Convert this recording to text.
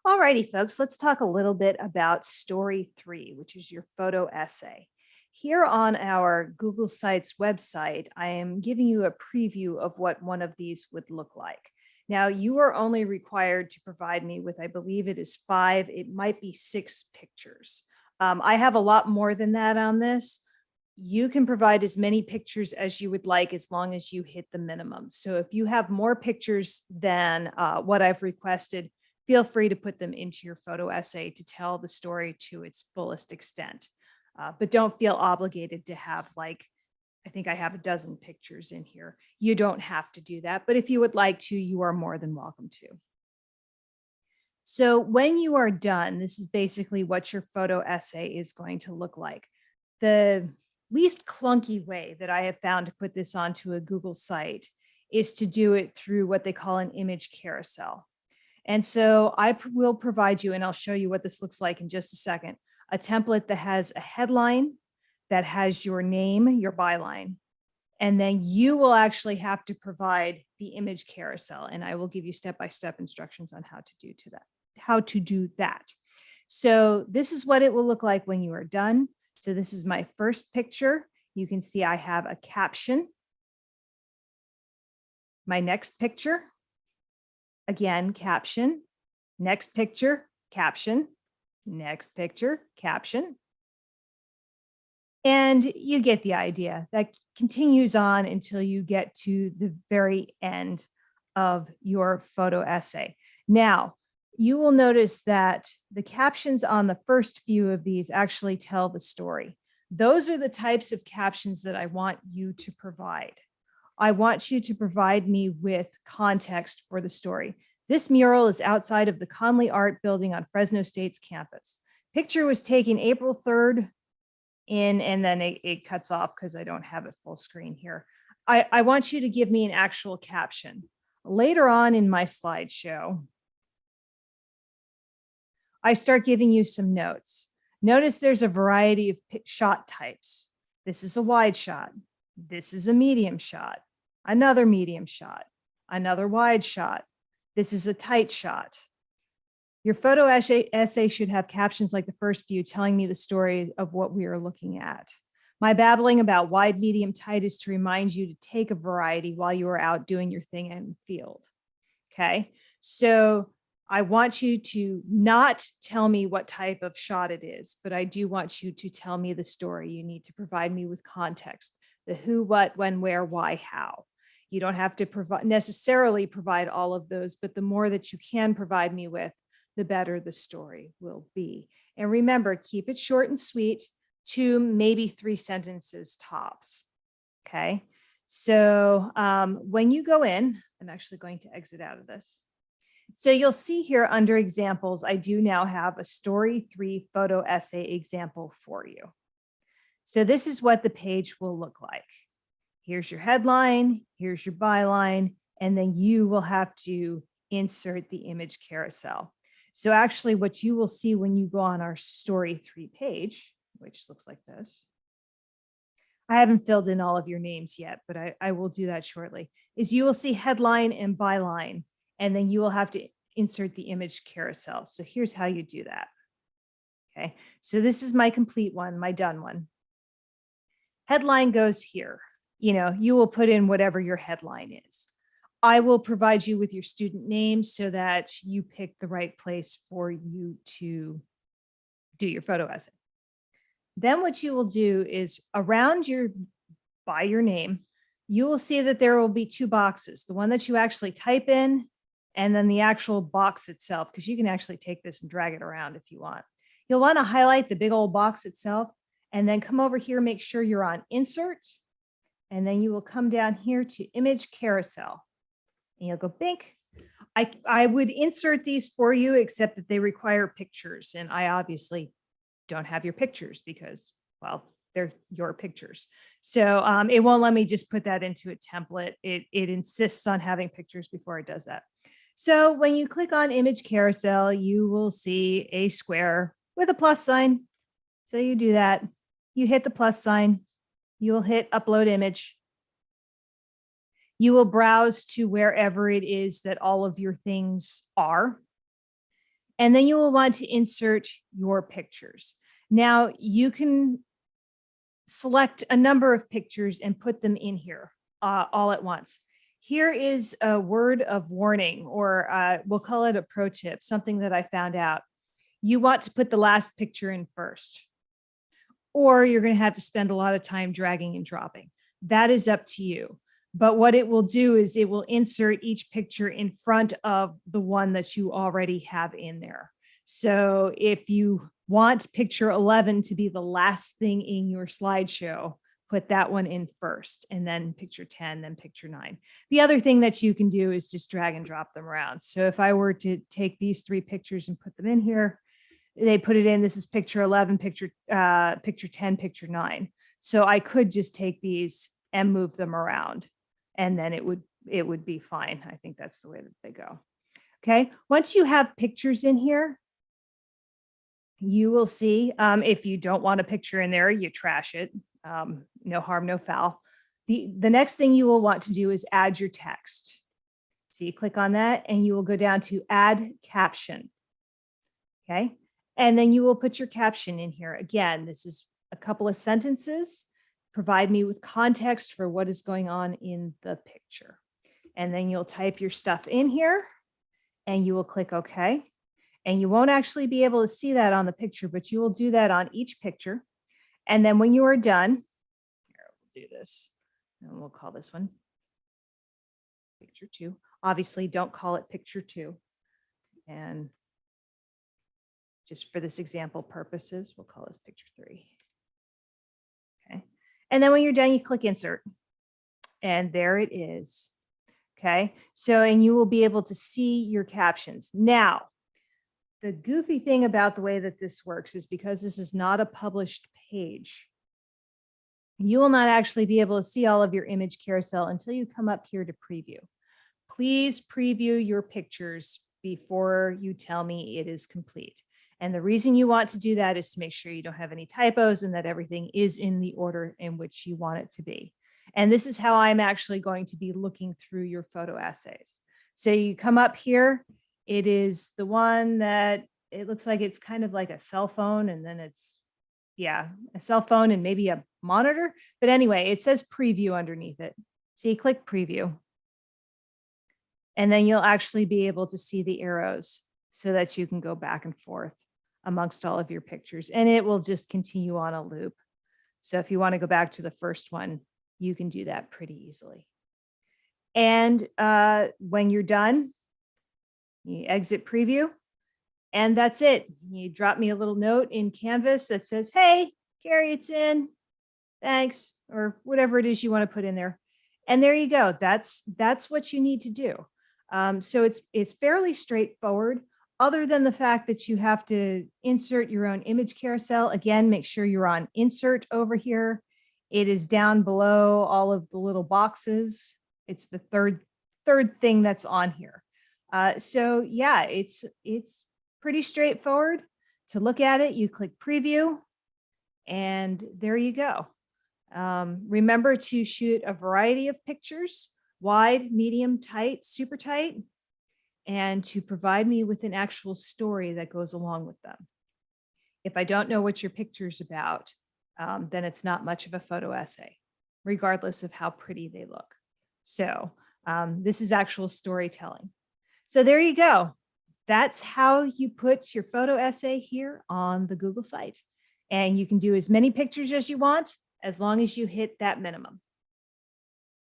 Alrighty, folks, let's talk a little bit about story 3, which is your photo essay. Here on our Google Sites website, I am giving you a preview of what one of these would look like. Now, you are only required to provide me with, I believe it is 5, it might be 6 pictures. I have a lot more than that on this. You can provide as many pictures as you would like as long as you hit the minimum. So if you have more pictures than what I've requested, feel free to put them into your photo essay to tell the story to its fullest extent. But don't feel obligated to have I think I have a dozen pictures in here. You don't have to do that, but if you would like to, you are more than welcome to. So when you are done, this is basically what your photo essay is going to look like. The least clunky way that I have found to put this onto a Google site is to do it through what they call an image carousel. And so I will provide you, and I'll show you what this looks like in just a second, a template that has a headline, that has your name, your byline, and then you will actually have to provide the image carousel. And I will give you step-by-step instructions on how to do that. So this is what it will look like when you are done. So this is my first picture. You can see I have a caption. My next picture, again, caption, next picture, caption, next picture, caption. And you get the idea. That continues on until you get to the very end of your photo essay. Now, you will notice that the captions on the first few of these actually tell the story. Those are the types of captions that I want you to provide. I want you to provide me with context for the story. This mural is outside of the Conley Art Building on Fresno State's campus. Picture was taken April 3rd and then it cuts off because I don't have it full screen here. I want you to give me an actual caption. Later on in my slideshow, I start giving you some notes. Notice there's a variety of shot types. This is a wide shot. This is a medium shot, another medium shot, another wide shot. This is a tight shot. Your photo essay should have captions like the first few telling me the story of what we are looking at. My babbling about wide, medium, tight is to remind you to take a variety while you are out doing your thing in the field. Okay, so I want you to not tell me what type of shot it is, but I do want you to tell me the story. You need to provide me with context, the who, what, when, where, why, how. You don't have to necessarily provide all of those, but the more that you can provide me with, the better the story will be. And remember, keep it short and sweet, 2, maybe 3 sentences tops. Okay, so when you go in, I'm actually going to exit out of this. So you'll see here under examples, I do now have a story 3 photo essay example for you. So this is what the page will look like. Here's your headline, here's your byline, and then you will have to insert the image carousel. So actually what you will see when you go on our story 3 page, which looks like this, I haven't filled in all of your names yet, but I will do that shortly, is you will see headline and byline, and then you will have to insert the image carousel. So here's how you do that. Okay, so this is my complete one, my done one. Headline goes here. You will put in whatever your headline is. I will provide you with your student name so that you pick the right place for you to do your photo essay. Then what you will do is by your name, you will see that there will be 2 boxes, the one that you actually type in and then the actual box itself, because you can actually take this and drag it around if you want. You'll want to highlight the big old box itself and then come over here, make sure you're on insert. And then you will come down here to image carousel and you'll go bink. I would insert these for you, except that they require pictures. And I obviously don't have your pictures because, well, they're your pictures. So it won't let me just put that into a template. It insists on having pictures before it does that. So when you click on image carousel, you will see a square with a plus sign. So you do that, you hit the plus sign, you will hit upload image. You will browse to wherever it is that all of your things are. And then you will want to insert your pictures. Now you can select a number of pictures and put them in here all at once. Here is a word of warning, or we'll call it a pro tip, something that I found out. You want to put the last picture in first, or you're going to have to spend a lot of time dragging and dropping. That is up to you. But what it will do is it will insert each picture in front of the one that you already have in there. So if you want picture 11 to be the last thing in your slideshow, put that one in first, and then picture 10, then picture 9. The other thing that you can do is just drag and drop them around. So if I were to take these 3 pictures and put them in here, they put it in, this is picture 11, picture 10, picture 9. So I could just take these and move them around, and then it would be fine. I think that's the way that they go. Okay, once you have pictures in here, you will see, if you don't want a picture in there, you trash it. No harm, no foul. The next thing you will want to do is add your text. So you click on that and you will go down to add caption. Okay, and then you will put your caption in here. Again, this is a couple of sentences. Provide me with context for what is going on in the picture. And then you'll type your stuff in here and you will click OK. And you won't actually be able to see that on the picture, but you will do that on each picture. And then when you are done, here, we'll do this, and we'll call this one picture 2. Obviously, don't call it picture 2. And just for this example purposes, we'll call this picture 3. Okay. And then when you're done, you click insert. And there it is. Okay. So, and you will be able to see your captions. Now, the goofy thing about the way that this works is because this is not a published page, you will not actually be able to see all of your image carousel until you come up here to preview. Please preview your pictures before you tell me it is complete. And the reason you want to do that is to make sure you don't have any typos and that everything is in the order in which you want it to be. And this is how I'm actually going to be looking through your photo essays. So you come up here. It is the one that it looks like it's kind of like a cell phone, and then it's, yeah, a cell phone and maybe a monitor. But anyway, it says preview underneath it. So you click preview. And then you'll actually be able to see the arrows so that you can go back and forth amongst all of your pictures. And it will just continue on a loop. So if you want to go back to the first one, you can do that pretty easily. And when you're done, you exit preview, and that's it. You drop me a little note in Canvas that says, hey, Carrie, it's in, thanks, or whatever it is you want to put in there. And there you go. That's what you need to do. So it's fairly straightforward, other than the fact that you have to insert your own image carousel. Again, make sure you're on insert over here. It is down below all of the little boxes. It's the third thing that's on here. So yeah, it's pretty straightforward. To look at it, you click preview, and there you go. Remember to shoot a variety of pictures, wide, medium, tight, super tight, and to provide me with an actual story that goes along with them. If I don't know what your picture's about, then it's not much of a photo essay, regardless of how pretty they look. So this is actual storytelling. So there you go. That's how you put your photo essay here on the Google site. And you can do as many pictures as you want, as long as you hit that minimum.